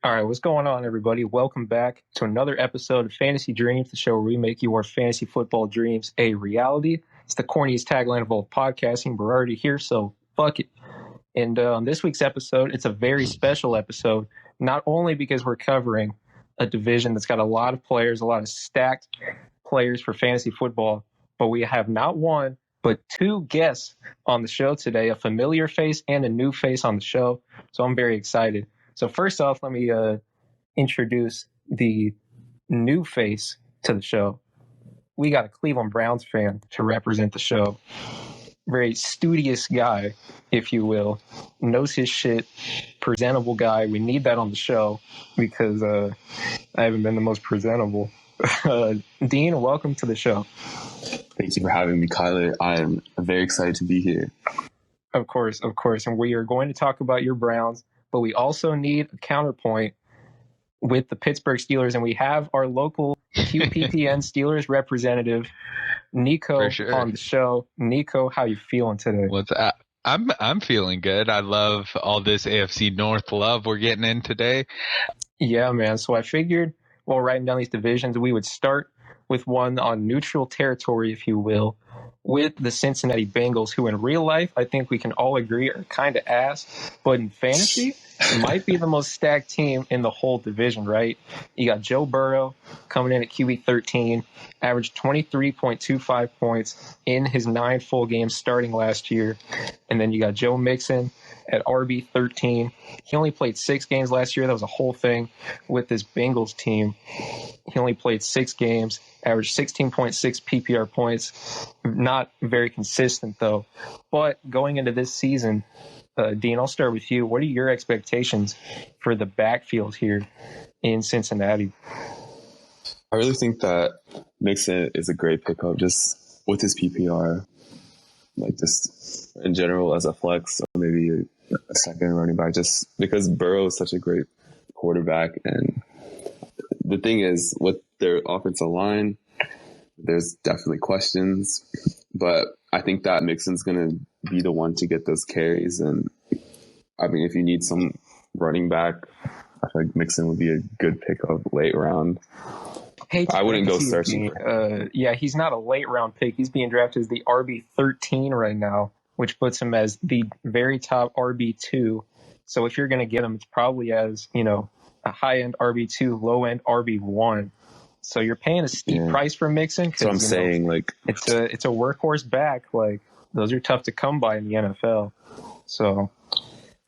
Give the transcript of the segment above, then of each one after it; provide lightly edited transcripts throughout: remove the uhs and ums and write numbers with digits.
All right, what's going on, everybody? Welcome back to another episode of Fantasy Dreams, the show where we make your fantasy football dreams a reality. It's the corniest tagline of all podcasting. We're already here, so fuck it. And on this week's episode, it's a very special episode, not only because we're covering a division that's got a lot of players, a lot of stacked players for fantasy football, but we have not one, but two guests on the show today, a familiar face and a new face on the show. So I'm very excited. So first off, let me introduce the new face to the show. We got a Cleveland Browns fan to represent the show. Very studious guy, if you will. Knows his shit. Presentable guy. We need that on the show because I haven't been the most presentable. Dean, welcome to the show. Thank you for having me, Kyler. I am very excited to be here. Of course. And we are going to talk about your Browns, but we also need a counterpoint with the Pittsburgh Steelers, and we have our local QPPN Steelers representative, Nico, on the show. Nico, how you feeling today? I'm feeling good. I love all this AFC North love we're getting in today. Yeah, man. So I figured while writing down these divisions, we would start with one on neutral territory, if you will, with the Cincinnati Bengals, who in real life, I think we can all agree are kind of ass, but in fantasy, might be the most stacked team in the whole division, right? You got Joe Burrow coming in at QB 13, averaged 23.25 points in his 9 full games starting last year. And then you got Joe Mixon at RB 13. He only played 6 games last year. That was a whole thing with this Bengals team. He only played 6 games, averaged 16.6 PPR points. Not very consistent, though. But going into this season, Dean, I'll start with you. What are your expectations for the backfield here in Cincinnati? I really think that Mixon is a great pickup just with his PPR, like just in general as a flex or maybe a second running back, just because Burrow is such a great quarterback. And the thing is, with their offensive line, there's definitely questions, but I think that Mixon's going to be the one to get those carries. And I mean, if you need some running back, I feel like Mixon would be a good pickup late round. I wouldn't go searching. Yeah, he's not a late round pick. He's being drafted as the RB 13 right now, which puts him as the very top RB 2. So if you're going to get him, it's probably as, a high end RB 2, low end RB 1. So you're paying a steep price for Mixon. So I'm saying, like, it's a workhorse back. Like, those are tough to come by in the NFL. So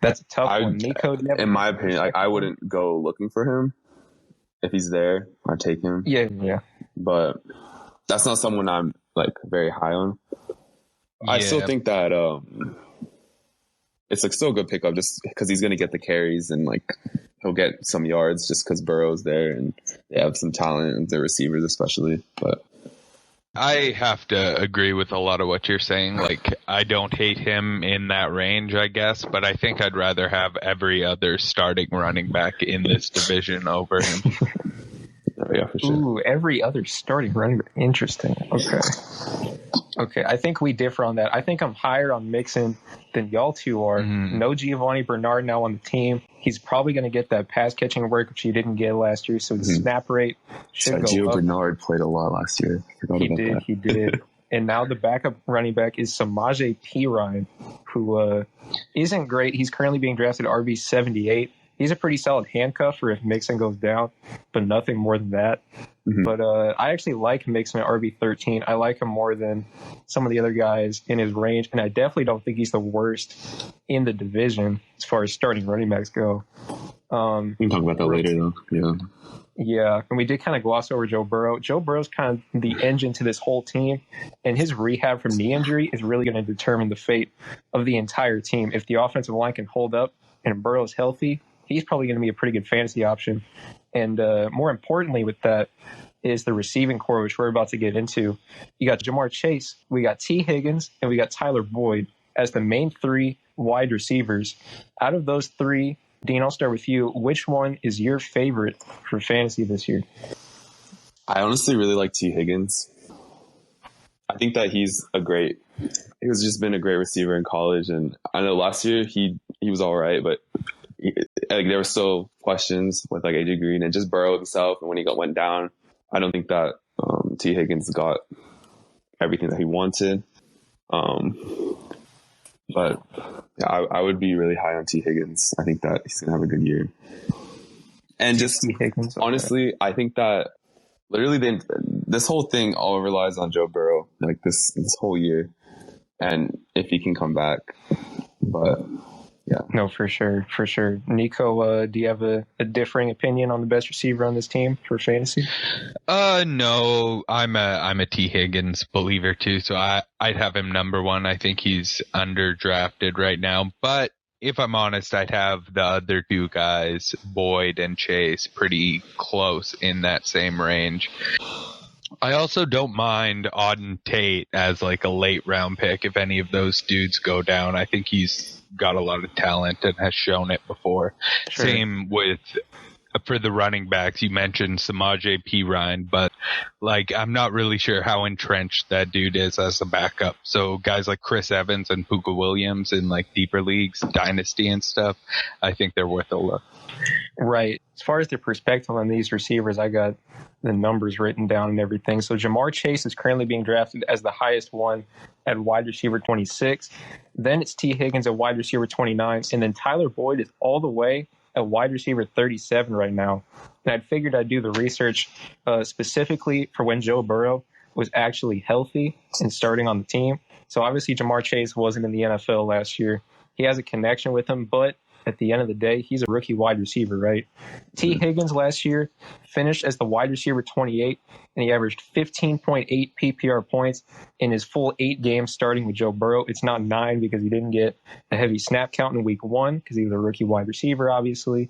that's a tough one. Nico, in my opinion, I wouldn't go looking for him. If he's there, I'd take him. Yeah. But that's not someone I'm like very high on. Yeah. I still think that it's like still a good pickup just because he's going to get the carries and like he'll get some yards just because Burrow's there and they have some talent and their receivers especially. But I have to agree with a lot of what you're saying. Like, I don't hate him in that range, I guess, but I think I'd rather have every other starting running back in this division over him. Oh, yeah, for sure. Ooh, every other starting running back. Interesting. Okay, I think we differ on that. I think I'm higher on Mixon than y'all two are. No Giovanni Bernard now on the team. He's probably going to get that pass catching work, which he didn't get last year. So the snap rate should go Gio up. Bernard played a lot last year. He did. And now the backup running back is Samaje Perine, who isn't great. He's currently being drafted RB 78. He's a pretty solid handcuff for if Mixon goes down, but nothing more than that. But I actually like Mixon at RB 13. I like him more than some of the other guys in his range, and I definitely don't think he's the worst in the division as far as starting running backs go. We can talk about that later, though. Yeah, and we did kind of gloss over Joe Burrow. Joe Burrow's kind of the engine to this whole team, and his rehab from knee injury is really going to determine the fate of the entire team. If the offensive line can hold up and Burrow's healthy, he's probably going to be a pretty good fantasy option. And more importantly with that is the receiving core, which we're about to get into. You got Jamar Chase, we got T. Higgins, and we got Tyler Boyd as the main 3 wide receivers. Out of those 3, Dean, I'll start with you. Which one is your favorite for fantasy this year? I honestly really like T. Higgins. I think that he's just been a great receiver in college. And I know last year he was all right, but like there were still questions with like AJ Green and just Burrow himself. And when he went down, I don't think that T Higgins got everything that he wanted. But yeah, I would be really high on T Higgins. I think that he's gonna have a good year. And just T. Higgins, okay. honestly, I think that literally this whole thing all relies on Joe Burrow, like this whole year, and if he can come back. But yeah, no, for sure. Nico, do you have a differing opinion on the best receiver on this team for fantasy? No, I'm a T Higgins believer too, so I'd have him number one. I think he's underdrafted right now, but if I'm honest, I'd have the other two guys, Boyd and Chase, pretty close in that same range. I also don't mind Auden Tate as like a late round pick if any of those dudes go down. I think he's got a lot of talent and has shown it before. Sure. Same with for the running backs. You mentioned Samaje Perine, but like I'm not really sure how entrenched that dude is as a backup. So guys like Chris Evans and Puka Williams in like deeper leagues, dynasty and stuff, I think they're worth a look. Right. As far as the perspective on these receivers, I got the numbers written down and everything. So Jamar Chase is currently being drafted as the highest one at wide receiver 26. Then it's T. Higgins at wide receiver 29. And then Tyler Boyd is all the way at wide receiver 37 right now. And I figured I'd do the research specifically for when Joe Burrow was actually healthy and starting on the team. So obviously Jamar Chase wasn't in the NFL last year. He has a connection with him, but at the end of the day, he's a rookie wide receiver, right? T. Higgins last year finished as the wide receiver 28, and he averaged 15.8 PPR points in his full 8 games starting with Joe Burrow. It's not 9 because he didn't get a heavy snap count in week 1 because he was a rookie wide receiver, obviously.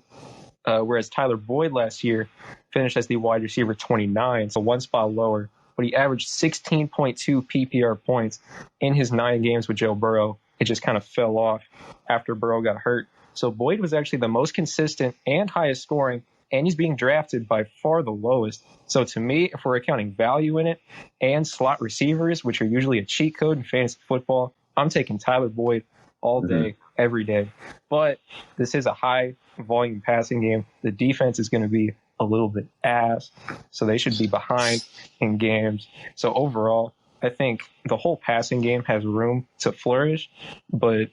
Whereas Tyler Boyd last year finished as the wide receiver 29, so 1 spot lower, but he averaged 16.2 PPR points in his 9 games with Joe Burrow. It just kind of fell off after Burrow got hurt. So Boyd was actually the most consistent and highest scoring, and he's being drafted by far the lowest. So to me, if we're accounting value in it and slot receivers, which are usually a cheat code in fantasy football, I'm taking Tyler Boyd all day, every day. But this is a high volume passing game. The defense is going to be a little bit ass, so they should be behind in games. So overall, I think the whole passing game has room to flourish, but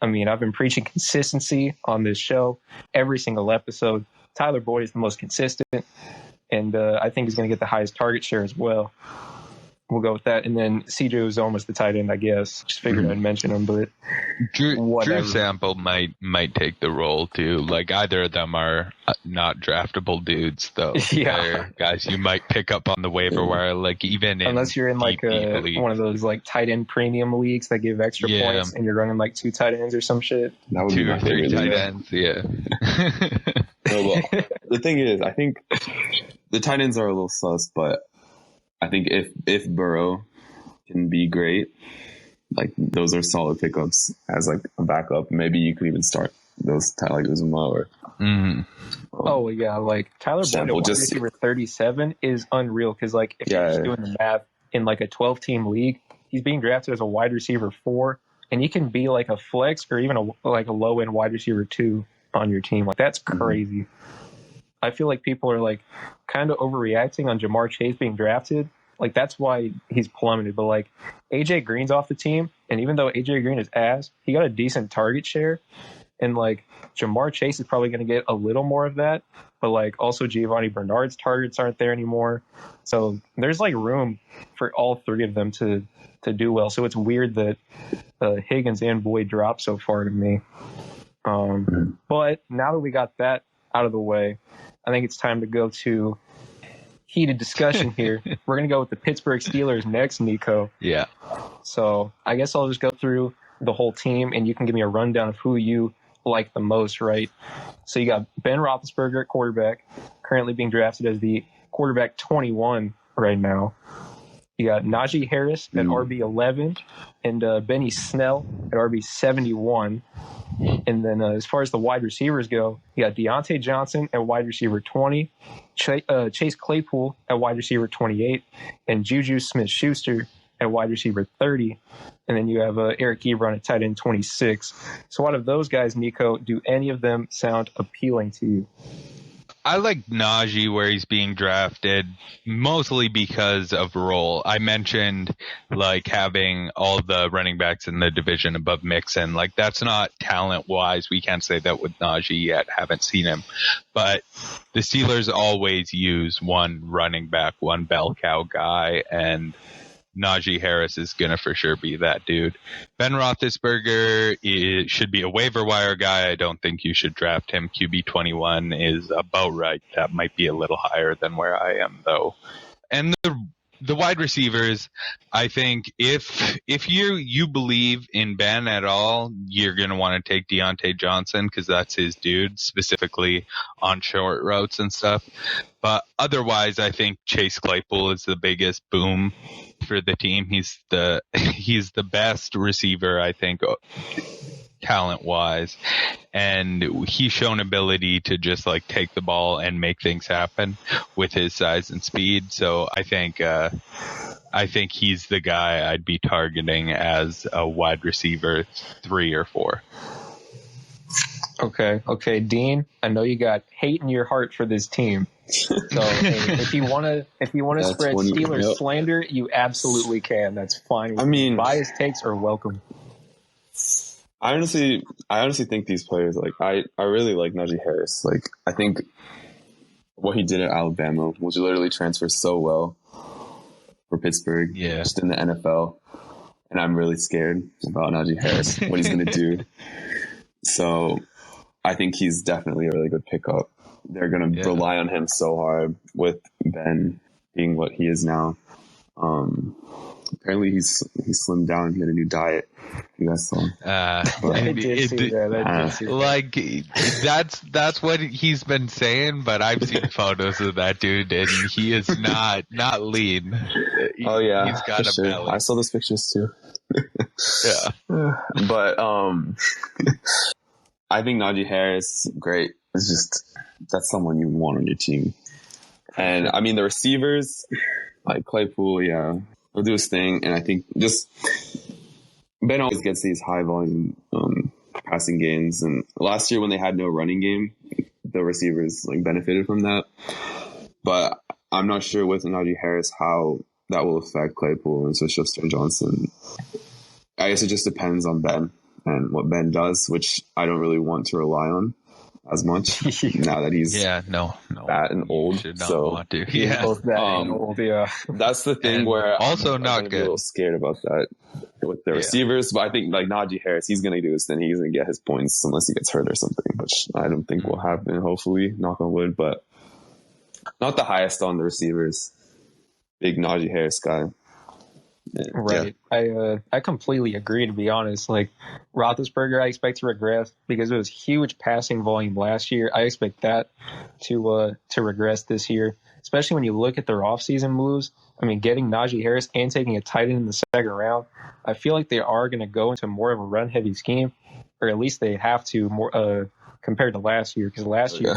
I mean, I've been preaching consistency on this show every single episode. Tyler Boyd is the most consistent, and I think he's going to get the highest target share as well. We'll go with that. And then CJ Uzomah was the tight end, I guess. Just figured I'd mention him, but Drew Sample might take the role too. Like either of them are not draftable dudes, though. Yeah, they're guys you might pick up on the waiver wire. Like even unless you're in like one of those like tight end premium leagues that give extra points, and you're running like 2 tight ends or some shit. That would 2 be or 3 tight ends. Yeah. No, well, the thing is, I think the tight ends are a little sus, but I think if Burrow can be great, like those are solid pickups as like a backup. Maybe you could even start those like Uzomah or. Oh yeah, like Tyler Boyd at wide receiver 37 is unreal because like if you're just doing the math in like a 12-team league, he's being drafted as a wide receiver 4, and he can be like a flex or even a low end wide receiver 2 on your team. Like that's crazy. I feel like people are like kind of overreacting on Jamar Chase being drafted. Like that's why he's plummeted. But like AJ Green's off the team, and even though AJ Green is ass, he got a decent target share. And like Jamar Chase is probably going to get a little more of that. But like also Giovanni Bernard's targets aren't there anymore. So there's like room for all 3 of them to do well. So it's weird that Higgins and Boyd dropped so far to me. But now that we got that out of the way, I think it's time to go to heated discussion here. We're going to go with the Pittsburgh Steelers next, Nico. Yeah. So I guess I'll just go through the whole team, and you can give me a rundown of who you like the most, right? So you got Ben Roethlisberger at quarterback, currently being drafted as the quarterback 21 right now. You got Najee Harris at RB11 and Benny Snell at RB71. And then as far as the wide receivers go, you got Deontay Johnson at wide receiver 20, Chase Claypool at wide receiver 28, and Juju Smith-Schuster at wide receiver 30. And then you have Eric Ebron at tight end 26. So out of those guys, Nico, do any of them sound appealing to you? I like Najee where he's being drafted, mostly because of role. I mentioned like having all the running backs in the division above Mixon. Like that's not talent wise. We can't say that with Najee yet. Haven't seen him, but the Steelers always use one running back, one bell cow guy, and Najee Harris is going to for sure be that dude. Ben Roethlisberger should be a waiver wire guy. I don't think you should draft him. QB 21 is about right. That might be a little higher than where I am, though. And the wide receivers, I think if you believe in Ben at all, you're going to want to take Deontay Johnson because that's his dude, specifically on short routes and stuff. But otherwise, I think Chase Claypool is the biggest boom for the team. He's the best receiver, I think, talent wise, and he's shown ability to just like take the ball and make things happen with his size and speed. So I think he's the guy I'd be targeting as a wide receiver 3 or 4. Okay, Dean, I know you got hate in your heart for this team. So hey, if you want to spread Steelers slander, you absolutely can. That's fine. I mean, biased takes are welcome. I honestly think these players, like I really like Najee Harris. Like I think what he did at Alabama was literally transfer so well for Pittsburgh, just in the NFL. And I'm really scared about Najee Harris, what he's going to do. So I think he's definitely a really good pickup. They're going to rely on him so hard with Ben being what he is now. Apparently he's slimmed down. He had a new diet. You guys saw. That's what he's been saying, but I've seen photos of that dude, and he is not lean. He's got a belly. I saw those pictures too. But I think Najee Harris, great. It's just that's someone you want on your team. And I mean the receivers, like Claypool, he'll do his thing, and I think just Ben always gets these high volume passing games, and last year when they had no running game, the receivers like benefited from that. But I'm not sure with Najee Harris how that will affect Claypool and Schuster and Johnson. I guess it just depends on Ben and what Ben does, which I don't really want to rely on as much now that he's fat and old. Want to. That's the thing where also I'm not good. A little scared about that with the receivers, but I think like Najee Harris, he's going to do his thing. He's going to get his points unless he gets hurt or something, which I don't think will happen. Hopefully, knock on wood, but not the highest on the receivers. Big Najee Harris guy. Right. Yeah. I completely agree, to be honest. Like Roethlisberger, I expect to regress because it was huge passing volume last year. I expect that to regress this year, especially when you look at their offseason moves. I mean, getting Najee Harris and taking a tight end in the second round, I feel like they are going to go into more of a run-heavy scheme, or at least they have to more compared to last year, because last year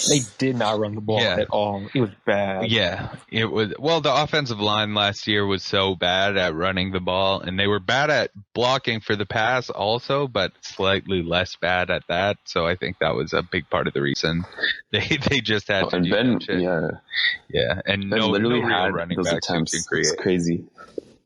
they did not run the ball at all. It was bad. Yeah, it was. Well, the offensive line last year was so bad at running the ball, and they were bad at blocking for the pass also, but slightly less bad at that. So I think that was a big part of the reason they just had to do that shit. And Ben literally had running those backs attempts. It's crazy.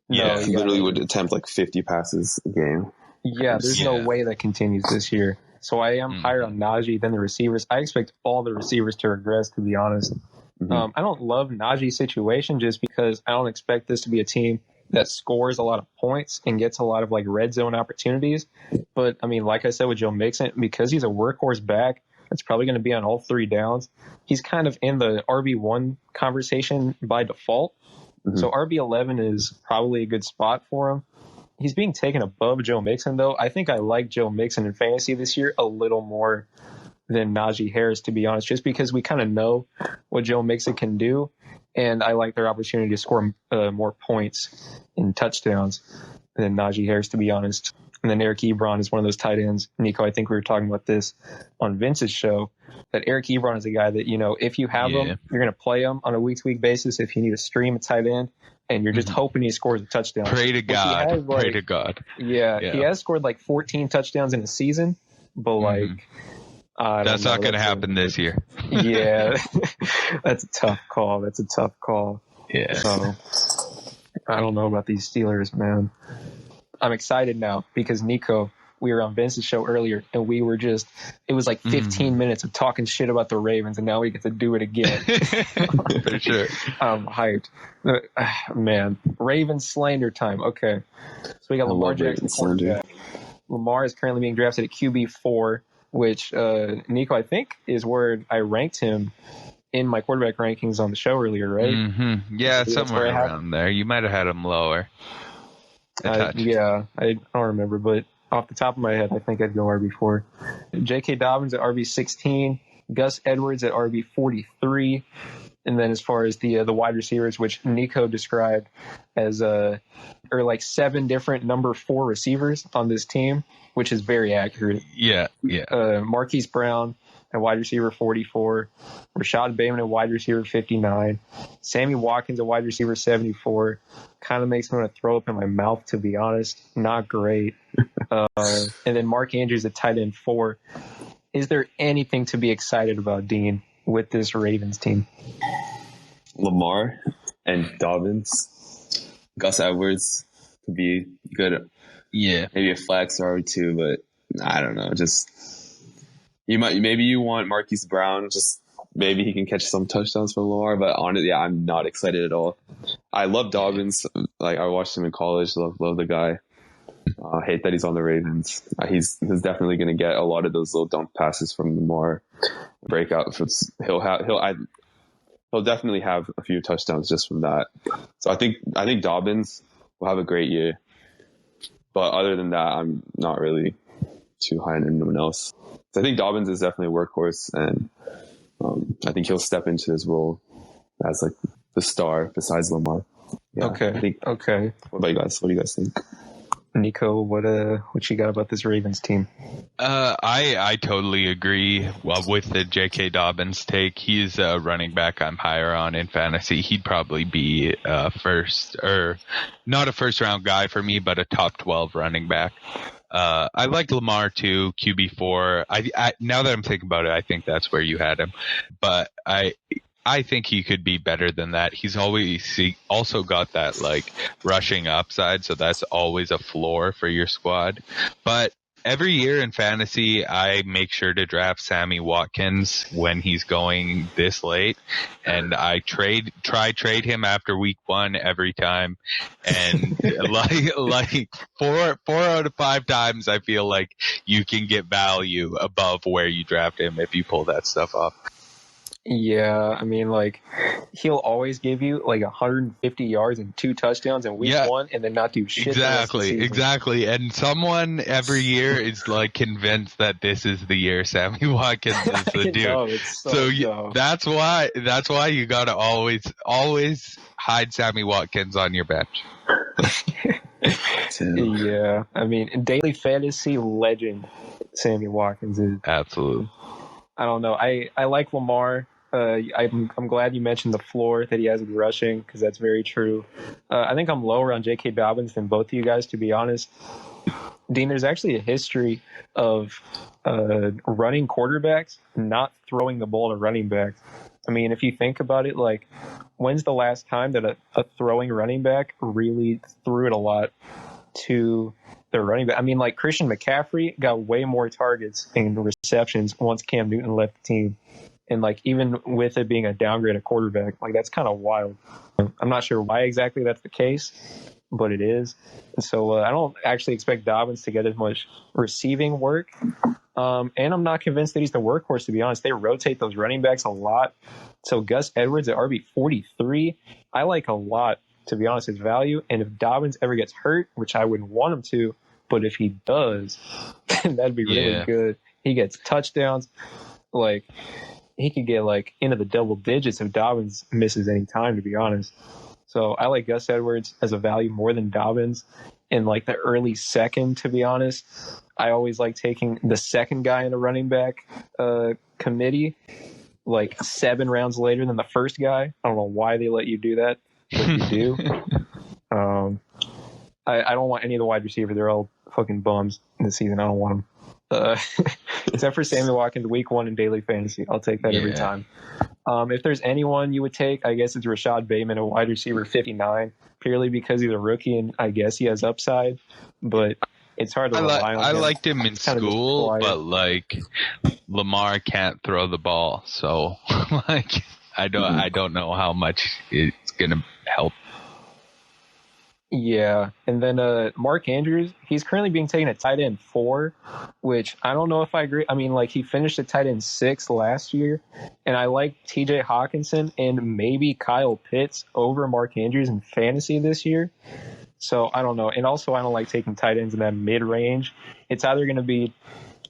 No, he literally would attempt like 50 passes a game. Yeah, there's no way that continues this year. So I am higher on Najee than the receivers. I expect all the receivers to regress, to be honest. I don't love Najee's situation just because I don't expect this to be a team that scores a lot of points and gets a lot of like red zone opportunities. But I mean, like I said with Joe Mixon, because he's a workhorse back, that's probably going to be on all 3 downs. He's kind of in the RB1 conversation by default. So RB11 is probably a good spot for him. He's being taken above Joe Mixon, though. I think I like Joe Mixon in fantasy this year a little more than Najee Harris, to be honest, just because we kind of know what Joe Mixon can do, and I like their opportunity to score more points and touchdowns than Najee Harris, to be honest. And then Eric Ebron is one of those tight ends. Nico, I think we were talking about this on Vince's show, that Eric Ebron is a guy that, if you have him, you're going to play him on a week-to-week basis if you need to stream a tight end, and you're just hoping he scores a touchdown. Pray to God. Pray to God. Yeah, he has scored 14 touchdowns in a season, but that's not going to happen this year. Yeah, that's a tough call. Yeah. So I don't know about these Steelers, man. I'm excited now because Nico, we were on Vince's show earlier and we were it was 15 minutes of talking shit about the Ravens, and now we get to do it again. For sure. I'm hyped. Man, Ravens slander time. Okay. So we got Lamar Jackson. Lamar is currently being drafted at QB4, which Nico, I think, is where I ranked him in my quarterback rankings on the show earlier, right? Mm-hmm. Yeah, somewhere around there. You might have had him lower. I don't remember, but off the top of my head, I think I'd go RB4. J.K. Dobbins at RB16, Gus Edwards at RB43, and then as far as the wide receivers, which Nico described as 7 different number 4 receivers on this team, which is very accurate. Yeah. Marquise Brown at wide receiver 44, Rashad Bateman at wide receiver 59, Sammy Watkins at wide receiver 74. Kind of makes me want to throw up in my mouth, to be honest. Not great. And then Mark Andrews at tight end 4. Is there anything to be excited about, Dean, with this Ravens team? Lamar and Dobbins, Gus Edwards could be good. Yeah, maybe a flex or two, but I don't know. Just maybe you want Marquise Brown. Just maybe he can catch some touchdowns for Lamar. But honestly, I'm not excited at all. I love Dobbins. I watched him in college. Love the guy. Hate that he's on the Ravens. He's definitely going to get a lot of those little dump passes from Lamar. Breakout. He'll definitely have a few touchdowns just from that. So I think Dobbins will have a great year. But other than that, I'm not really too high on anyone else. So I think Dobbins is definitely a workhorse, and I think he'll step into his role as the star besides Lamar. Yeah, okay. What about you guys? What do you guys think? Nico, what you got about this Ravens team? I totally agree. Well, with the J.K. Dobbins take, he's a running back I'm higher on in fantasy. He'd probably be not a first round guy for me, but a top 12 running back. I like Lamar too, QB4. I now that I'm thinking about it, I think that's where you had him, but I think he could be better than that. He's also got that rushing upside, so that's always a floor for your squad. But every year in fantasy, I make sure to draft Sammy Watkins when he's going this late, and I trade him after week 1 every time. And four out of 5 times, I feel like you can get value above where you draft him if you pull that stuff off. Yeah, I mean, he'll always give you 150 yards and 2 touchdowns in week 1, and then not do shit. Exactly. And someone every year is convinced that this is the year Sammy Watkins is the dude. So that's why you gotta always hide Sammy Watkins on your bench. Yeah, I mean, daily fantasy legend Sammy Watkins is. Absolutely. I don't know. I like Lamar. I'm glad you mentioned the floor that he has with rushing, because that's very true. I think I'm lower on J.K. Dobbins than both of you guys, to be honest. Dean, there's actually a history of running quarterbacks not throwing the ball to running backs. I mean, if you think about it, when's the last time that a throwing running back really threw it a lot to their running back? I mean, Christian McCaffrey got way more targets and receptions once Cam Newton left the team. And even with it being a downgrade at quarterback, that's kind of wild. I'm not sure why exactly that's the case, but it is. And so I don't actually expect Dobbins to get as much receiving work. And I'm not convinced that he's the workhorse, to be honest. They rotate those running backs a lot. So Gus Edwards at RB43, I like a lot, to be honest, his value. And if Dobbins ever gets hurt, which I wouldn't want him to, but if he does, then that'd be really good. He gets touchdowns. He could get into the double digits if Dobbins misses any time, to be honest. So I like Gus Edwards as a value more than Dobbins. in like the early second, to be honest. I always like taking the second guy in a running back committee like 7 rounds later than the first guy. I don't know why they let you do that, but you do. I don't want any of the wide receivers. They're all fucking bums this season. I don't want them. Except for Sammy Watkins, week 1 in daily fantasy. I'll take that every time. If there's anyone you would take, I guess it's Rashad Bateman, a wide receiver 59, purely because he's a rookie and I guess he has upside. But it's hard to rely on him. I liked him in school, but like Lamar can't throw the ball, so like I don't know how much it's gonna help. Yeah, and then Mark Andrews, he's currently being taken at tight end 4, which I don't know if I agree. I mean, like, he finished at tight end 6 last year, and I like TJ Hawkinson and maybe Kyle Pitts over Mark Andrews in fantasy this year. So I don't know. And also, I don't like taking tight ends in that mid-range. It's either going to be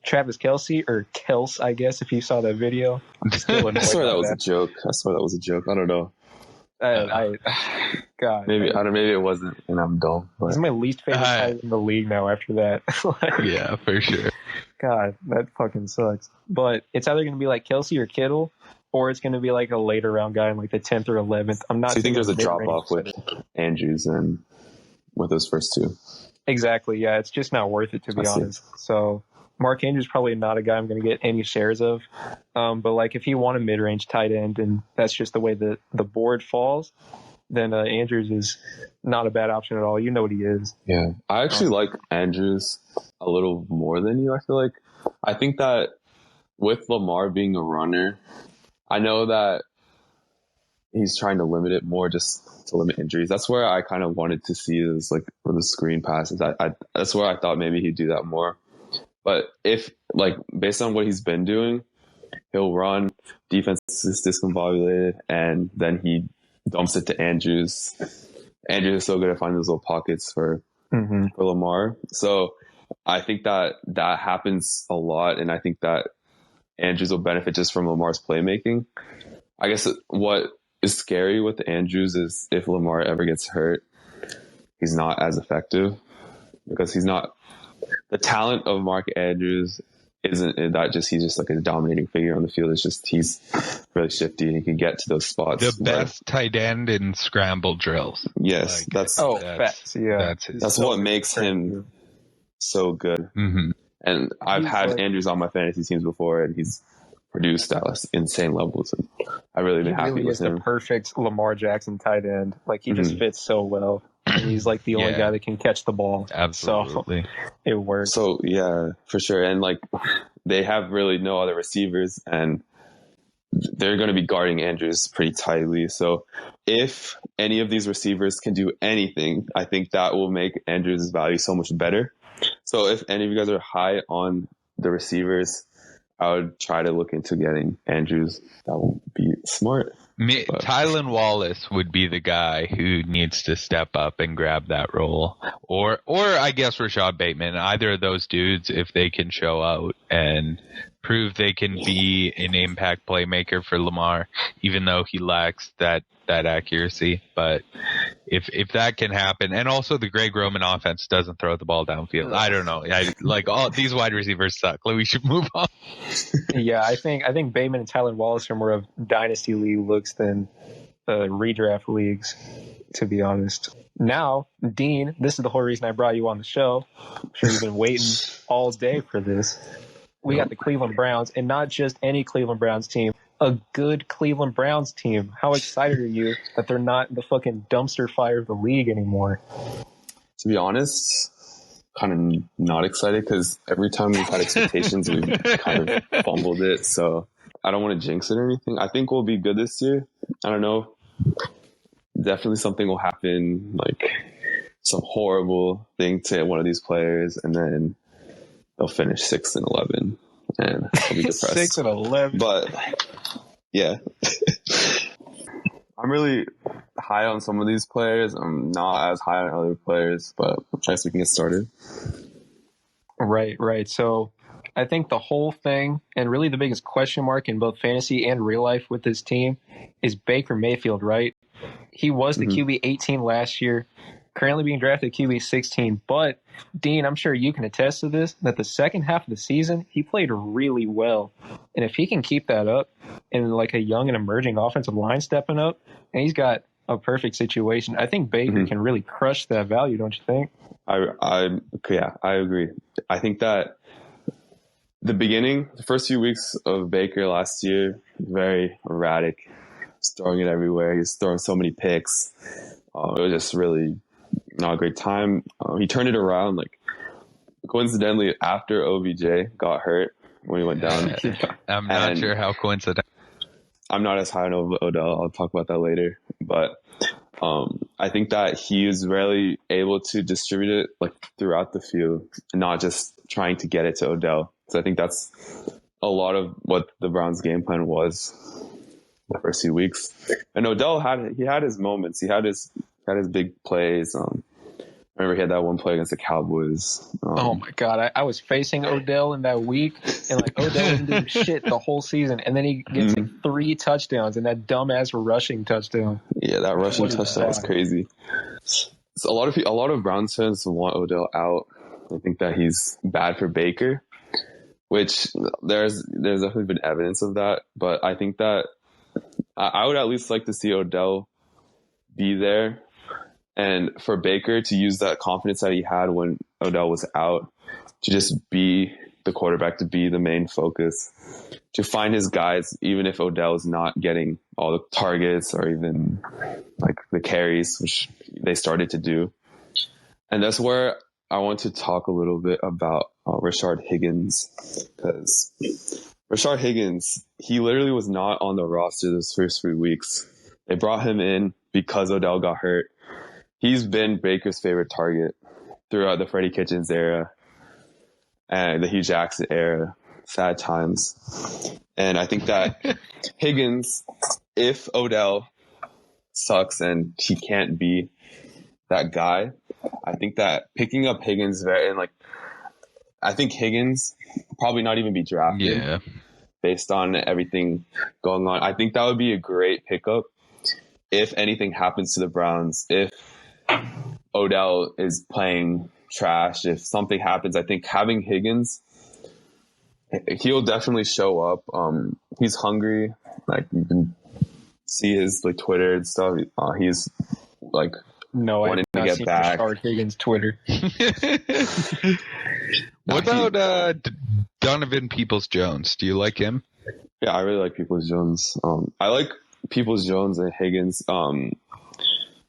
Travis Kelce or Kels, I guess, if you saw that video. I'm still I swear that was a joke. I don't know. God, maybe it wasn't, and I'm dumb. But he's my least favorite tight end in the league now. After that, yeah, for sure. God, that fucking sucks. But it's either going to be like Kelce or Kittle, or it's going to be like a later round guy in like the 10th or 11th. I'm not. So you think there's a drop off with Andrews and with those first two? Exactly. Yeah, it's just not worth it, to be honest. So Mark Andrews probably not a guy I'm going to get any shares of. But like if you want a mid-range tight end and that's just the way the board falls, then Andrews is not a bad option at all. You know what he is. Yeah. I actually like Andrews a little more than you, I feel like. I think that with Lamar being a runner, I know that he's trying to limit it more just to limit injuries. That's where I kind of wanted to see is like for the screen passes. That's where I thought maybe he'd do that more. But if, like, based on what he's been doing, he'll run, defense is discombobulated, and then he dumps it to Andrews. Andrews is so good at finding those little pockets for Lamar. So I think that happens a lot, and I think that Andrews will benefit just from Lamar's playmaking. I guess what is scary with Andrews is if Lamar ever gets hurt, he's not as effective because he's not. The talent of Mark Andrews isn't that just he's just like a dominating figure on the field. It's just he's really shifty and he can get to those spots. The best tight end in scramble drills. Yes, like, facts. Yeah, that's what makes him so good. Mm-hmm. And I've had Andrews on my fantasy teams before, and he's produced at insane levels. And I've really been happy with him. The perfect Lamar Jackson tight end. Like he just fits so well. And he's like the only guy that can catch the ball. Absolutely. So it works. So yeah, for sure. And like they have really no other receivers, and they're going to be guarding Andrews pretty tightly. So if any of these receivers can do anything, I think that will make Andrews' value so much better. So if any of you guys are high on the receivers, I would try to look into getting Andrews. That would be smart. Tylan Wallace would be the guy who needs to step up and grab that role. Or I guess Rashad Bateman. Either of those dudes, if they can show out and prove they can be an impact playmaker for Lamar, even though he lacks that accuracy. But if that can happen, and also the Greg Roman offense doesn't throw the ball downfield. I don't know. Like all these wide receivers suck. Like we should move on. Yeah, I think Bateman and Tylan Wallace are more of dynasty league looks than redraft leagues, to be honest. Now, Dean, this is the whole reason I brought you on the show. I'm sure you've been waiting all day for this. We got the Cleveland Browns, and not just any Cleveland Browns team, a good Cleveland Browns team. How excited are you that they're not the fucking dumpster fire of the league anymore? To be honest, kind of not excited because every time we've had expectations, we've kind of fumbled it. So I don't want to jinx it or anything. I think we'll be good this year. I don't know. Definitely something will happen, like some horrible thing to one of these players, and then they'll finish 6 and 11, and I'll be depressed. 6 and 11, but yeah, I'm really high on some of these players. I'm not as high on other players, but I guess we can get started. Right. So I think the whole thing, and really the biggest question mark in both fantasy and real life with this team, is Baker Mayfield, right? He was the QB 18 last year. currently being drafted QB 16. But, Dean, I'm sure you can attest to this, that the second half of the season, he played really well. And if he can keep that up in like a young and emerging offensive line stepping up, and he's got a perfect situation, I think Baker can really crush that value, don't you think? I agree. I think that the first few weeks of Baker last year, very erratic. He's throwing it everywhere. He's throwing so many picks. It was just really not a great time. He turned it around, like, coincidentally, after OBJ got hurt when he went down. I'm not sure how coincidental. I'm not as high on Odell. I'll talk about that later. But I think that he was really able to distribute it like throughout the field, and not just trying to get it to Odell. So I think that's a lot of what the Browns' game plan was the first few weeks. And Odell had his moments. He had his big plays. I remember he had that one play against the Cowboys. Oh my God. I was facing Odell in that week, and like Odell wasn't doing shit the whole season. And then he gets like 3 touchdowns and that dumbass rushing touchdown. Yeah, that rushing touchdown was crazy. So a lot of Browns fans want Odell out. I think that he's bad for Baker, which there's definitely been evidence of that. But I think that I would at least like to see Odell be there, and for Baker to use that confidence that he had when Odell was out to just be the quarterback, to be the main focus, to find his guys, even if Odell is not getting all the targets or even like the carries, which they started to do. And that's where I want to talk a little bit about Rashard Higgins, because Rashard Higgins, he literally was not on the roster those first 3 weeks. They brought him in because Odell got hurt. He's been Baker's favorite target throughout the Freddie Kitchens era and the Hugh Jackson era. Sad times. And I think that Higgins, if Odell sucks and he can't be that guy, I think that picking up Higgins I think Higgins probably not even be drafted. Yeah. Based on everything going on. I think that would be a great pickup if anything happens to the Browns. If Odell is playing trash, if something happens, I think having Higgins, he'll definitely show up. He's hungry. Like, you can see his like Twitter and stuff. He's like wanting to get back. Rashard Higgins Twitter. What about Donovan Peoples-Jones? Do you like him? Yeah, I really like Peoples-Jones. I like Peoples-Jones and Higgins.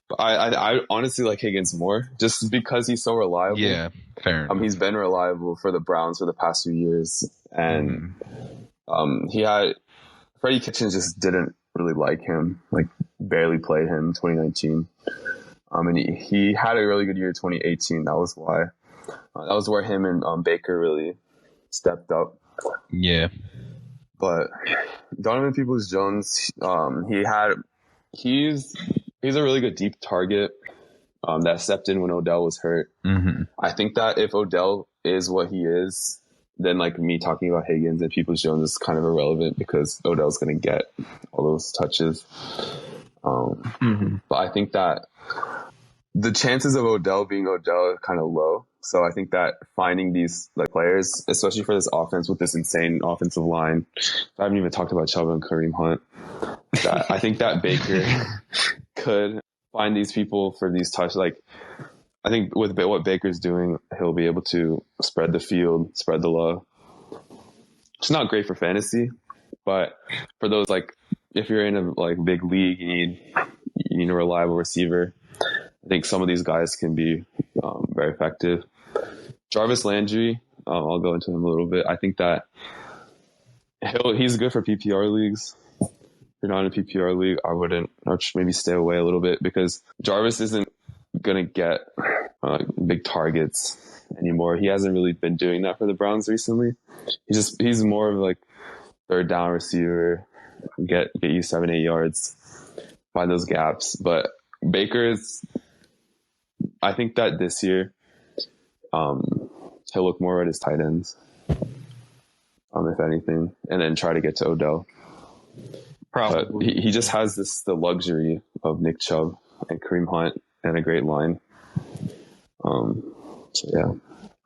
But I honestly like Higgins more, just because he's so reliable. Yeah, fair enough. He's been reliable for the Browns for the past few years, and Freddie Kitchens just didn't really like him, like barely played him in 2019. And he had a really good year in 2018. That was why. That was where him and Baker really stepped up. Yeah. But Donovan Peoples-Jones, he's a really good deep target that stepped in when Odell was hurt. Mm-hmm. I think that if Odell is what he is, then like me talking about Higgins and Peoples-Jones is kind of irrelevant, because Odell's going to get all those touches. But I think that the chances of Odell being Odell are kind of low. So I think that finding these like players, especially for this offense with this insane offensive line, I haven't even talked about Chubb and Kareem Hunt. I think that Baker could find these people for these touches. Like, I think with what Baker's doing, he'll be able to spread the field, spread the love. It's not great for fantasy, but for those, like, if you're in a like big league, you need a reliable receiver. I think some of these guys can be very effective. Jarvis Landry, I'll go into him a little bit. I think that he's good for PPR leagues. If you're not in a PPR league, I should maybe stay away a little bit, because Jarvis isn't going to get big targets anymore. He hasn't really been doing that for the Browns recently. He's more of like third down receiver, get you 7-8 yards, find those gaps. But I think that this year, he'll look more at his tight ends, if anything, and then try to get to Odell. Probably. But he just has the luxury of Nick Chubb and Kareem Hunt and a great line. So yeah,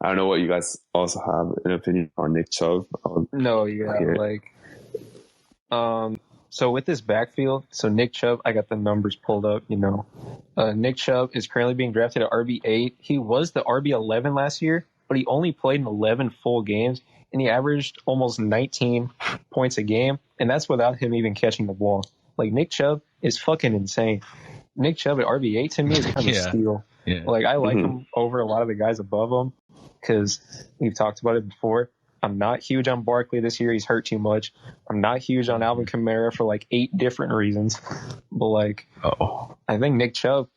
I don't know what you guys also have an opinion on Nick Chubb. No, yeah, like, so with this backfield, so Nick Chubb, I got the numbers pulled up, Nick Chubb is currently being drafted at RB8. He was the RB11 last year, but he only played in 11 full games, and he averaged almost 19 points a game, and that's without him even catching the ball. Like, Nick Chubb is fucking insane. Nick Chubb at RB8 to me is kind of a steal. Yeah. Like, I like him over a lot of the guys above him because we've talked about it before. I'm not huge on Barkley this year. He's hurt too much. I'm not huge on Alvin Kamara for like 8 different reasons. But like, I think Nick Chubb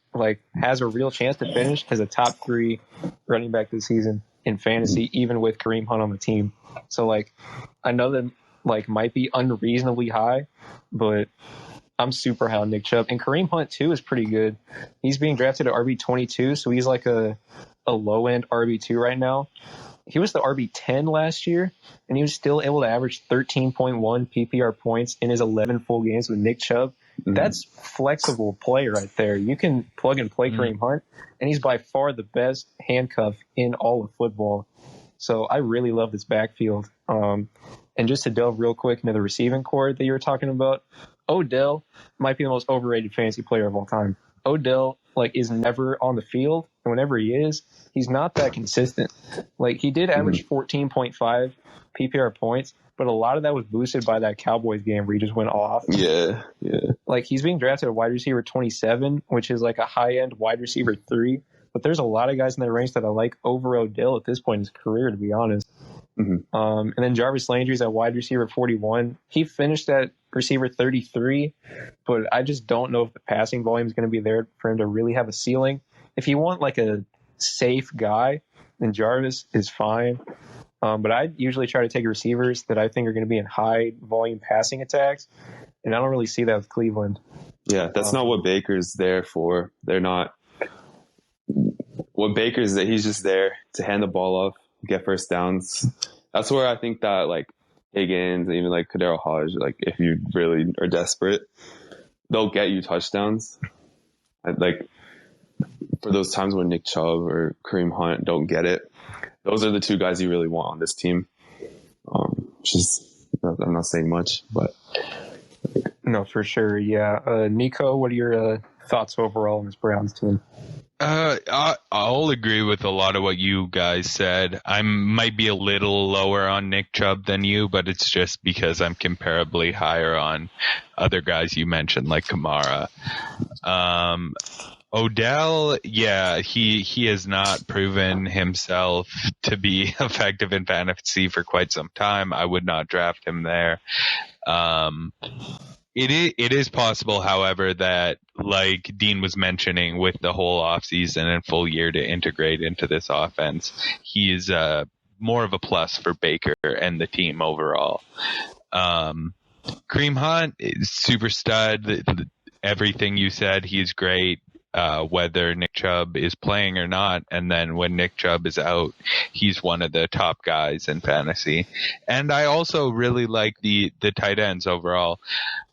has a real chance to finish as a top 3 running back this season in fantasy, even with Kareem Hunt on the team. So like, I know that might be unreasonably high, but I'm super high on Nick Chubb. And Kareem Hunt too is pretty good. He's being drafted at RB22, so he's like a low end RB2 right now. He was the RB10 last year, and he was still able to average 13.1 PPR points in his 11 full games with Nick Chubb. That's flexible play right there. You can plug and play Kareem Hunt, and he's by far the best handcuff in all of football. So I really love this backfield. And just to delve real quick into the receiving core that you were talking about, Odell might be the most overrated fantasy player of all time. Odell is never on the field, and whenever he is, he's not that consistent. He did average 14.5 PPR points, but a lot of that was boosted by that Cowboys game where he just went off. Yeah. He's being drafted at wide receiver 27, which is a high end wide receiver 3. But there's a lot of guys in that range that I like over Odell at this point in his career, to be honest. And then Jarvis Landry's at wide receiver 41. He finished at receiver 33, but I just don't know if the passing volume is going to be there for him to really have a ceiling. If you want a safe guy, then Jarvis is fine. But I usually try to take receivers that I think are going to be in high volume passing attacks, and I don't really see that with Cleveland. Yeah, that's not what Baker's there for. They're not. What Baker's that he's just there to hand the ball off, get first downs. That's where I think that Higgins, even Kadero Hodge, if you really are desperate, they'll get you touchdowns. For those times when Nick Chubb or Kareem Hunt don't get it, those are the 2 guys you really want on this team. I'm not saying much, but no, for sure, yeah. Nico, what are your thoughts overall on this Browns team? I'll agree with a lot of what you guys said. I might be a little lower on Nick Chubb than you, but it's just because I'm comparably higher on other guys you mentioned, like Kamara. Odell, yeah, he has not proven himself to be effective in fantasy for quite some time. I would not draft him there. It is possible, however, that like Dean was mentioning, with the whole offseason and full year to integrate into this offense, he is more of a plus for Baker and the team overall. Kareem Hunt is super stud. Everything you said, he's great. Whether Nick Chubb is playing or not, and then when Nick Chubb is out, he's one of the top guys in fantasy. And I also really like the tight ends overall.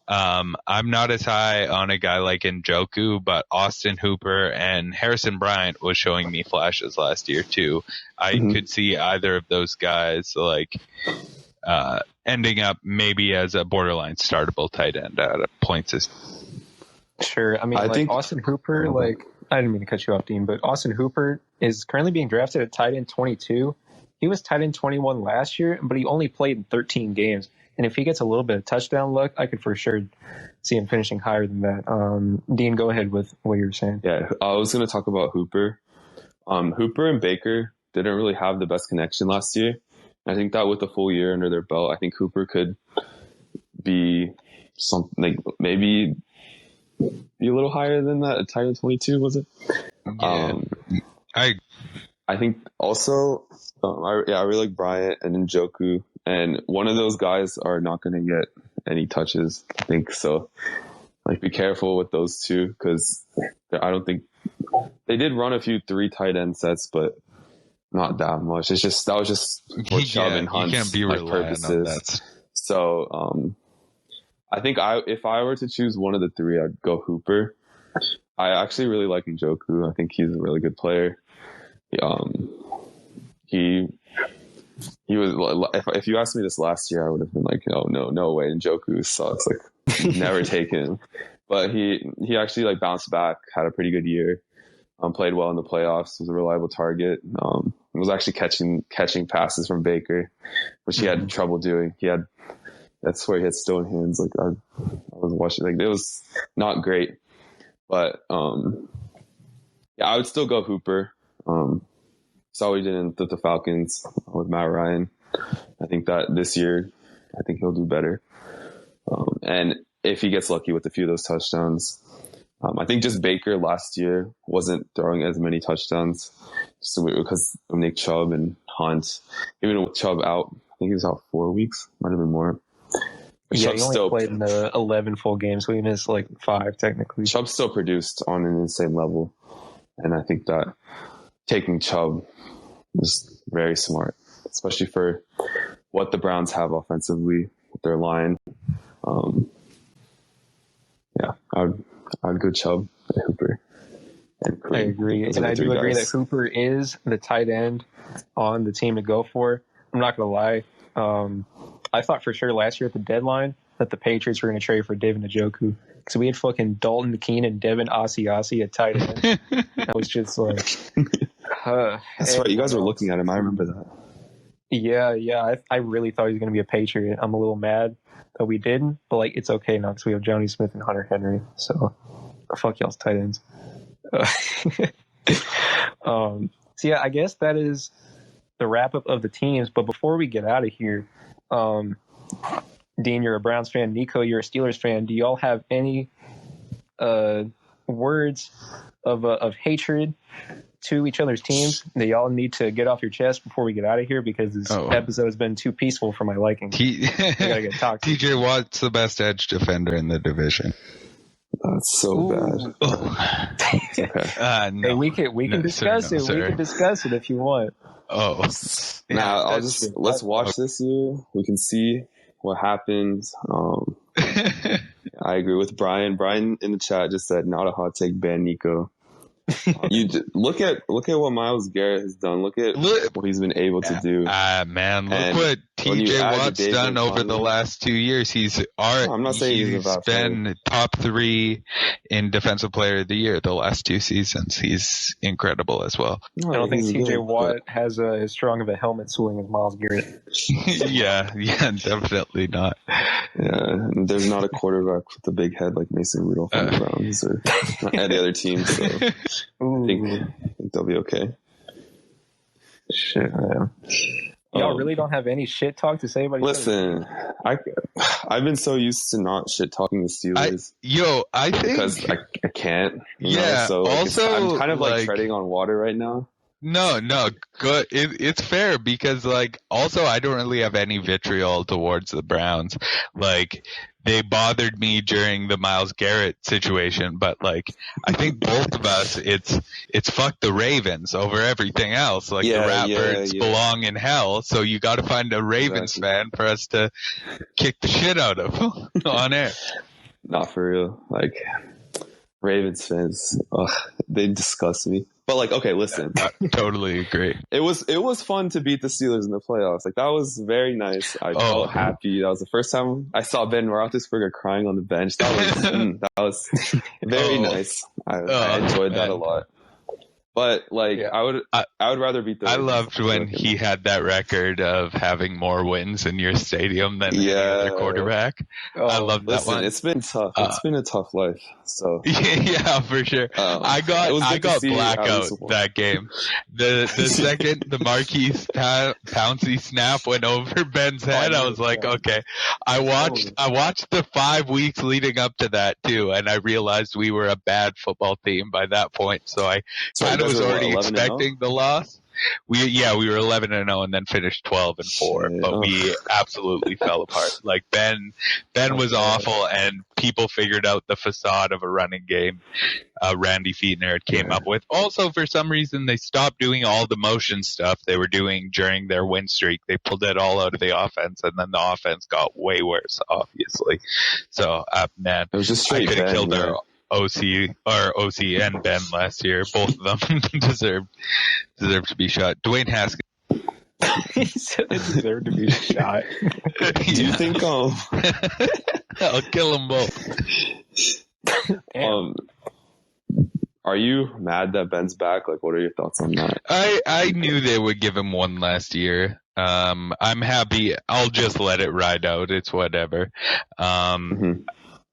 I'm not as high on a guy like Njoku, but Austin Hooper and Harrison Bryant was showing me flashes last year too. I could see either of those guys ending up maybe as a borderline startable tight end at points. Sure. I mean, I think Austin Hooper, I didn't mean to cut you off, Dean, but Austin Hooper is currently being drafted at tight end 22. He was tight end 21 last year, but he only played in 13 games. And if he gets a little bit of touchdown luck, I could for sure see him finishing higher than that. Dean, go ahead with what you were saying. Yeah, I was going to talk about Hooper. Hooper and Baker didn't really have the best connection last year. I think that with a full year under their belt, I think Hooper could be something maybe be a little higher than that. A tight end 22, was it? Yeah. I think also, I really like Bryant and Njoku, and one of those guys are not going to get any touches, I think. So, be careful with those two, because I don't think they did run a few 3 tight end sets, but not that much. It's just that was just for Chubb and Hunt's you can't be purposes. on that. So, I think if I were to choose one of the 3, I'd go Hooper. I actually really like Njoku. I think he's a really good player. he was. If you asked me this last year, I would have been like, oh no way, Njoku sucks. Like, never take him. But he actually like bounced back, had a pretty good year. Played well in the playoffs, was a reliable target. Was actually catching passes from Baker, which he had trouble doing. That's where he had stone hands. Like I was watching, like it was not great, but I would still go Hooper. Saw what he did with the Falcons with Matt Ryan. I think that this year, I think he'll do better. And if he gets lucky with a few of those touchdowns. I think just Baker last year wasn't throwing as many touchdowns because of Nick Chubb and Hunt. Even with Chubb out, I think he was out 4 weeks, might have been more. Yeah, he only played in the 11 full games, so he missed like 5 technically. Chubb still produced on an insane level, and I think that taking Chubb is very smart, especially for what the Browns have offensively with their line. I'd go Chubb and Hooper. And I agree. And I do agree that Hooper is the tight end on the team to go for. I'm not going to lie. I thought for sure last year at the deadline that the Patriots were going to trade for David Njoku. Because we had fucking Dalton Keene, Devin Asiasi at tight end. I was just like... That's right. You guys were looking at him. I remember that. Yeah. I really thought he was going to be a Patriot. I'm a little mad that we didn't, but like it's okay now because we have Johnny Smith and Hunter Henry. So fuck y'all's tight ends. So yeah, I guess that is the wrap up of the teams. But before we get out of here, Dean, you're a Browns fan. Nico, you're a Steelers fan. Do y'all have any words of hatred to each other's teams that y'all need to get off your chest before we get out of here? Because this episode has been too peaceful for my liking. We gotta get talked. TJ Watt's the best edge defender in the division. That's so bad. No. Hey, we can discuss it. We can discuss it if you want. Let's watch this year. We can see what happens. I agree with Brian. Brian in the chat just said, not a hot take, ban Nico. You look at what Myles Garrett has done. Look what he's been able to do. Man, look what TJ Watt's done over the last 2 years. He's been top 3 in Defensive Player of the Year the last 2 seasons. He's incredible as well. I don't think TJ Watt has as strong of a helmet swing as Myles Garrett. yeah, definitely not. Yeah, and there's not a quarterback with a big head like Mason Rudolph on the Browns or any other team. So I think they'll be okay. Shit, man. Y'all really don't have any shit talk to say about each other? Listen, I've been so used to not shit talking the Steelers. I think because I can't. So I'm kind of like treading on water right now. No, good. It's fair because also I don't really have any vitriol towards the Browns. They bothered me during the Myles Garrett situation, but I think both of us, it's fuck the Ravens over everything else. The Ratbirds belong in hell, so you got to find a Ravens fan for us to kick the shit out of on air. Not for real. Ravens fans, they disgust me. But okay, listen. I totally agree. It was fun to beat the Steelers in the playoffs. That was very nice. I felt happy. That was the first time I saw Ben Roethlisberger crying on the bench. That was very nice. I enjoyed that a lot. But I would rather beat the Ravens. I loved when he had that record of having more wins in your stadium than any other quarterback. I love that one. It's been tough. It's been a tough life. So yeah, for sure. I got blackout that game. The second the Marquise Pouncey snap went over Ben's head, I was like, okay. I watched the 5 weeks leading up to that too, and I realized we were a bad football team by that point. So I kind of was already expecting the loss. We were 11-0 and then finished 12-4, but we absolutely fell apart. Ben was awful, and people figured out the facade of a running game. Randy Fichtner came up with. Also, for some reason, they stopped doing all the motion stuff they were doing during their win streak. They pulled it all out of the offense, and then the offense got way worse, obviously. So, man, it was just I could have killed their. OC and Ben last year. Both of them deserve to be shot. Dwayne Haskins. He said they deserve to be shot. Do you think I'll kill them both. Are you mad that Ben's back? Like, what are your thoughts on that? I knew they would give him one last year. I'm happy. I'll just let it ride out. It's whatever.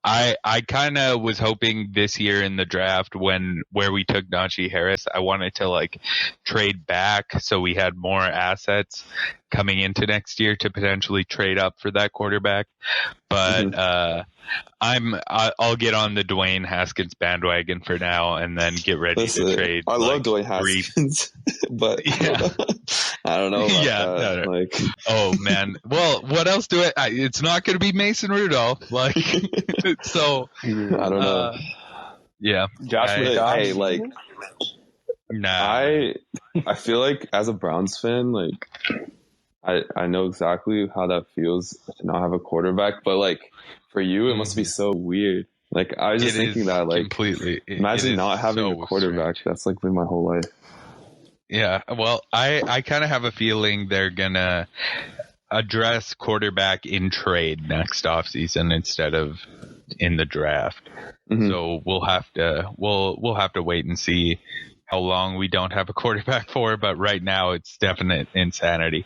I kind of was hoping this year in the draft where we took Najee Harris, I wanted to like trade back so we had more assets coming into next year to potentially trade up for that quarterback. But I'll get on the Dwayne Haskins bandwagon for now and then get ready to trade. I love Dwayne Haskins, but I don't know about that. No. Like, oh man. Well, what else do it's not going to be Mason Rudolph. Like, so I don't know. Yeah. Joshua Dobbs. Hey, like, nah. I feel like as a Browns fan, like, I know exactly how that feels to not have a quarterback, but like for you, it must be so weird. Like, I was just thinking that, like, completely. Imagine not having a quarterback. Strange. That's like been my whole life. Yeah, well, I kind of have a feeling they're gonna address quarterback in trade next offseason instead of in the draft. So we'll have to wait and see how long we don't have a quarterback for, but right now it's definite insanity.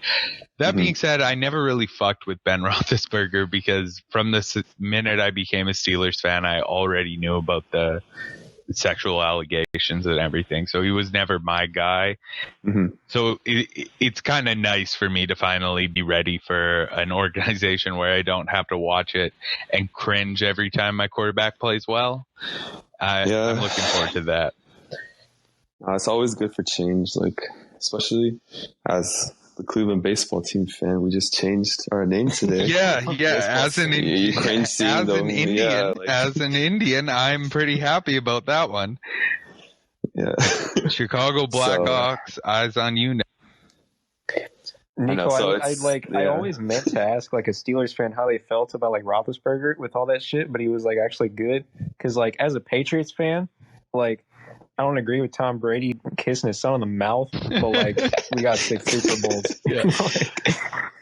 That being said, I never really fucked with Ben Roethlisberger because from the minute I became a Steelers fan, I already knew about the sexual allegations and everything. So he was never my guy. So it's kind of nice for me to finally be ready for an organization where I don't have to watch it and cringe every time my quarterback plays well. I'm looking forward to that. It's always good for change, like, especially as the Cleveland baseball team fan. We just changed our name today. As an Indian, I'm pretty happy about that one. Yeah. Chicago Blackhawks, eyes on you now. Nico, I always meant to ask like a Steelers fan how they felt about like Roethlisberger with all that shit, but he was like actually good because like as a Patriots fan, like I don't agree with Tom Brady kissing his son on the mouth, but like we got 6 Super Bowls.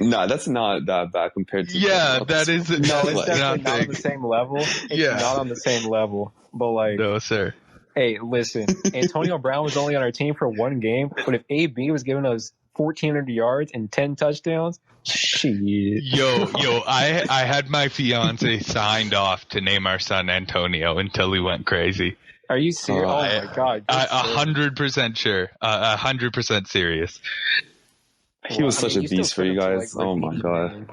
No, that's not that bad compared to. Yeah, that is. No, it's definitely not on the same level. It's not on the same level, but like. No, sir. Hey, listen, Antonio Brown was only on our team for 1 game, but if AB was giving us 1,400 yards and 10 touchdowns, shit. Yo, I had my fiance signed off to name our son Antonio until he went crazy. Are you serious? Oh my god! 100% sure. 100% serious. He was such a beast for you guys. Oh my god.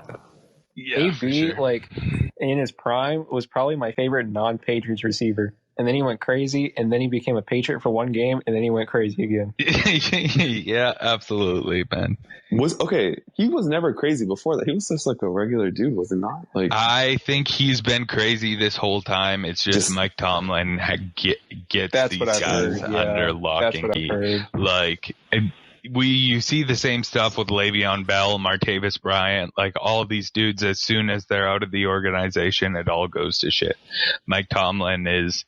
Yeah, AB, like in his prime, was probably my favorite non-Patriots receiver. And then he went crazy, and then he became a Patriot for 1 game, and then he went crazy again. Yeah, absolutely, man. He was never crazy before that. He was just like a regular dude, was he not? Like, I think he's been crazy this whole time. It's just Mike Tomlin gets these guys under lock and key. Like, you see the same stuff with Le'Veon Bell, Martavis Bryant, like all of these dudes. As soon as they're out of the organization, it all goes to shit. Mike Tomlin is,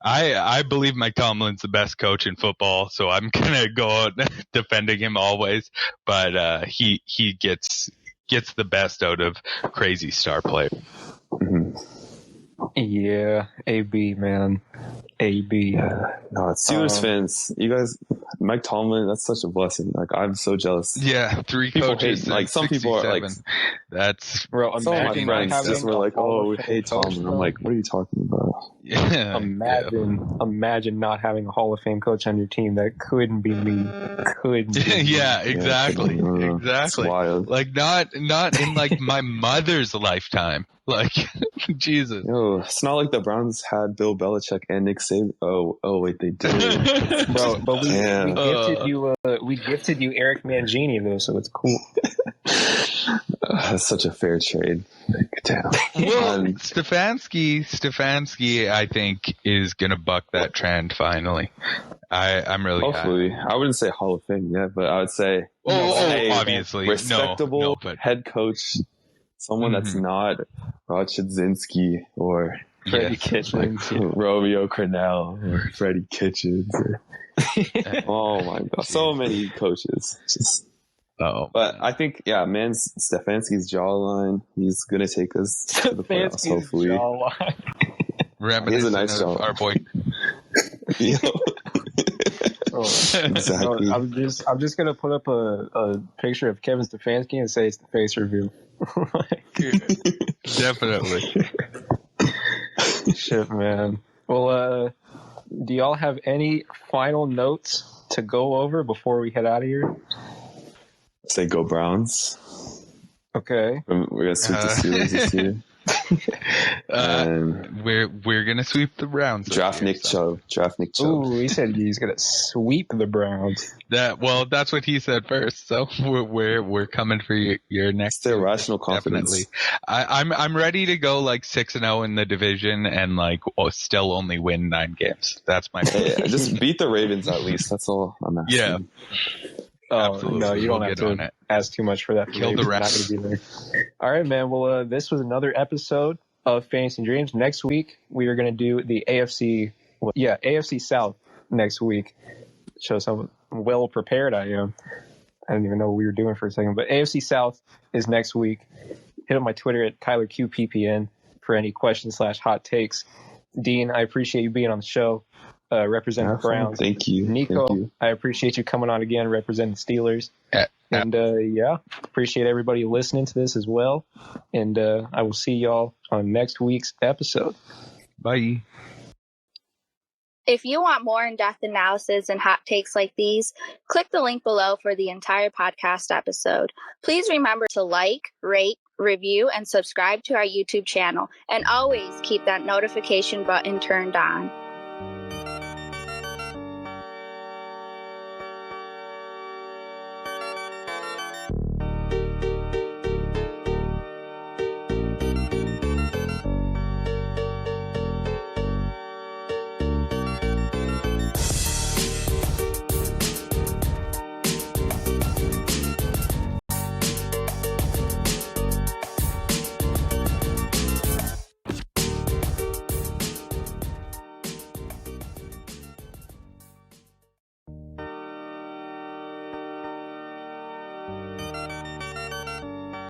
I believe Mike Tomlin's the best coach in football, so I'm gonna go out defending him always. But he gets the best out of crazy star players. Yeah, AB, man. AB. No, Steelers fans, you guys, Mike Tomlin, that's such a blessing. Like, I'm so jealous. Yeah, 3 people coaches. Like, some people are like, that's, bro, some of my friends just were like, oh, we hate Tomlin. I'm like, what are you talking about? Yeah. Imagine not having a Hall of Fame coach on your team. That couldn't be me. Yeah, exactly. Exactly. Wild. Like, not in like my mother's lifetime. Like, Jesus. Yo, it's not like the Browns had Bill Belichick and Nick Saban. Oh, wait, they did. Bro, but we gifted you Eric Mangini though, so it's cool. That's such a fair trade. Like, damn. Well, Stefanski, I think, is gonna buck that trend finally. I'm really hopefully. I wouldn't say Hall of Fame yet, but I would say obviously respectable but head coach. Someone that's not Rod Chudzinski or Freddie Yes. Kitchens. Romeo Crennel or Freddie Kitchens. Oh my god, so many coaches. But I think, man, Stefanski's jawline, he's gonna take us to the playoffs. Hopefully, jawline. Reminiscent nice of jawline. our boy. Exactly. I'm just gonna put up a picture of Kevin Stefanski and say it's the face reveal. Definitely. Shit, man. Well, do y'all have any final notes to go over before we head out of here? Say go Browns. Okay. We're gonna sweep the Steelers this year. And we're gonna sweep the Browns. Draft Nick Chubb. Ooh, he said he's gonna sweep the Browns. That's what he said first. So we're coming for your next. It's the irrational confidence. Definitely. I'm ready to go like 6-0 in the division and still only win 9 games. That's my. Yeah, just beat the Ravens at least. That's all I'm asking. Yeah. Oh, absolutely. no, you don't have to ask too much for that. Kill the rest. Not gonna be there. All right, man. Well, this was another episode of Fantasy Dreams. Next week, we are going to do the AFC South next week. Shows how well prepared I am. I didn't even know what we were doing for a second. But AFC South is next week. Hit up my Twitter at KylerQPPN for any questions / hot takes. Dean, I appreciate you being on the show. Representing the Browns. Thank you. Nico, Thank you. I appreciate you coming on again, representing the Steelers. And appreciate everybody listening to this as well. And I will see y'all on next week's episode. Bye. If you want more in-depth analysis and hot takes like these, click the link below for the entire podcast episode. Please remember to like, rate, review, and subscribe to our YouTube channel. And always keep that notification button turned on.